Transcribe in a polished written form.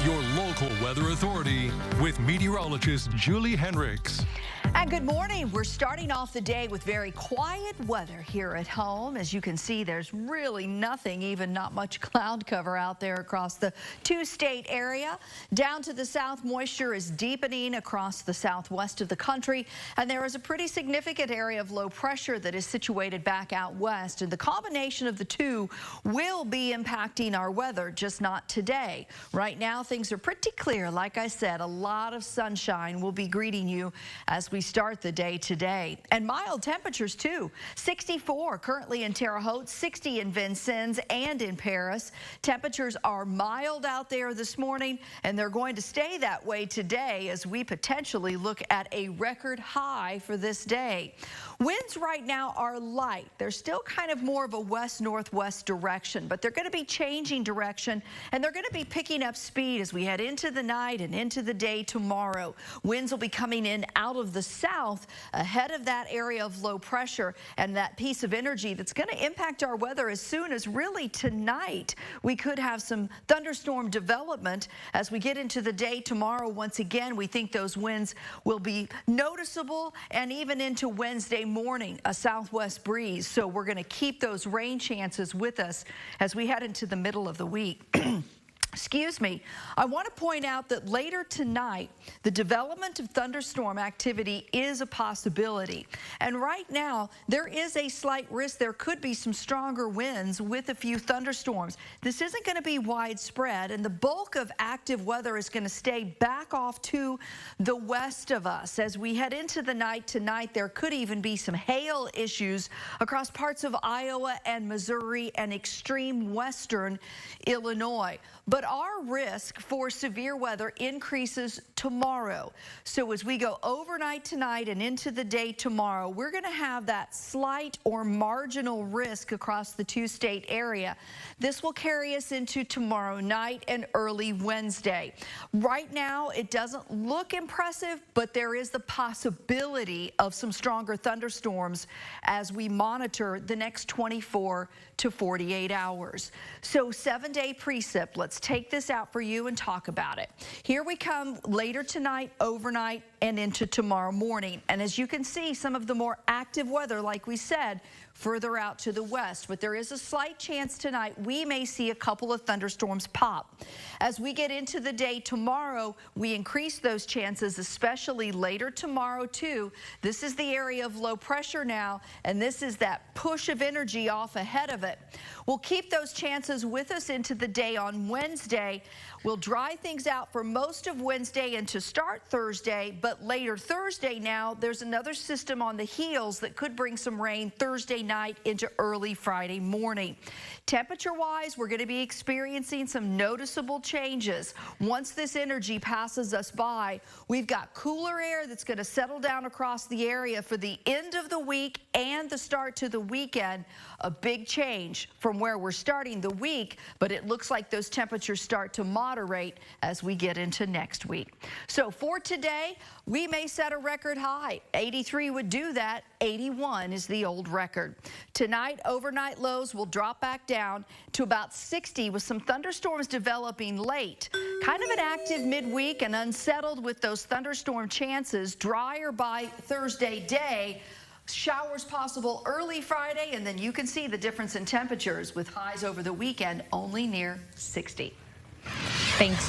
your local weather authority with meteorologist Julie Henricks. And good morning. We're starting off the day with very quiet weather here at home. As you can see, there's really nothing, even not much cloud cover out there across the two-state area. Down to the south, moisture is deepening across the southwest of the country, and there is a pretty significant area of low pressure that is situated back out west. And the combination of the two will be impacting our weather, just not today. Right now, things are pretty clear. Like I said, a lot of sunshine will be greeting you as we start the day today. And mild temperatures too. 64 currently in Terre Haute, 60 in Vincennes and in Paris. Temperatures are mild out there this morning, and they're going to stay that way today as we potentially look at a record high for this day. Winds right now are light. They're still kind of more of a west-northwest direction, but they're going to be changing direction, and they're going to be picking up speed as we head into the night and into the day tomorrow. Winds will be coming in out of the south ahead of that area of low pressure and that piece of energy that's going to impact our weather as soon as really tonight. We could have some thunderstorm development as we get into the day tomorrow. Once again, we think those winds will be noticeable, and even into Wednesday morning, a southwest breeze. So we're going to keep those rain chances with us as we head into the middle of the week. Excuse me. I want to point out that later tonight, the development of thunderstorm activity is a possibility. And right now, there is a slight risk there could be some stronger winds with a few thunderstorms. This isn't going to be widespread, and the bulk of active weather is going to stay back off to the west of us. As we head into the night tonight, there could even be some hail issues across parts of Iowa and Missouri and extreme western Illinois. But our risk for severe weather increases tomorrow. So as we go overnight tonight and into the day tomorrow, we're going to have that slight or marginal risk across the two-state area. This will carry us into tomorrow night and early Wednesday. Right now, it doesn't look impressive, but there is the possibility of some stronger thunderstorms as we monitor the next 24 to 48 hours. So 7-day precip. Let's take this out for you and talk about it. Here we come later tonight, overnight, and into tomorrow morning. And as you can see, some of the more active weather, like we said, further out to the west. But there is a slight chance tonight we may see a couple of thunderstorms pop. As we get into the day tomorrow, we increase those chances, especially later tomorrow too. This is the area of low pressure now, and this is that push of energy off ahead of it. We'll keep those chances with us into the day on Wednesday. We'll dry things out for most of Wednesday and to start Thursday, but later Thursday now, there's another system on the heels that could bring some rain Thursday night into early Friday morning. Temperature-wise, we're going to be experiencing some noticeable changes. Once this energy passes us by, we've got cooler air that's going to settle down across the area for the end of the week and the start to the weekend. A big change from where we're starting the week, but it looks like those temperatures start to moderate as we get into next week. So for today, we may set a record high. 83 would do that. 81 is the old record. Tonight, overnight lows will drop back down to about 60 with some thunderstorms developing late. Kind of an active midweek and unsettled with those thunderstorm chances. Drier by Thursday day. Showers possible early Friday, and then you can see the difference in temperatures with highs over the weekend only near 60. Thanks.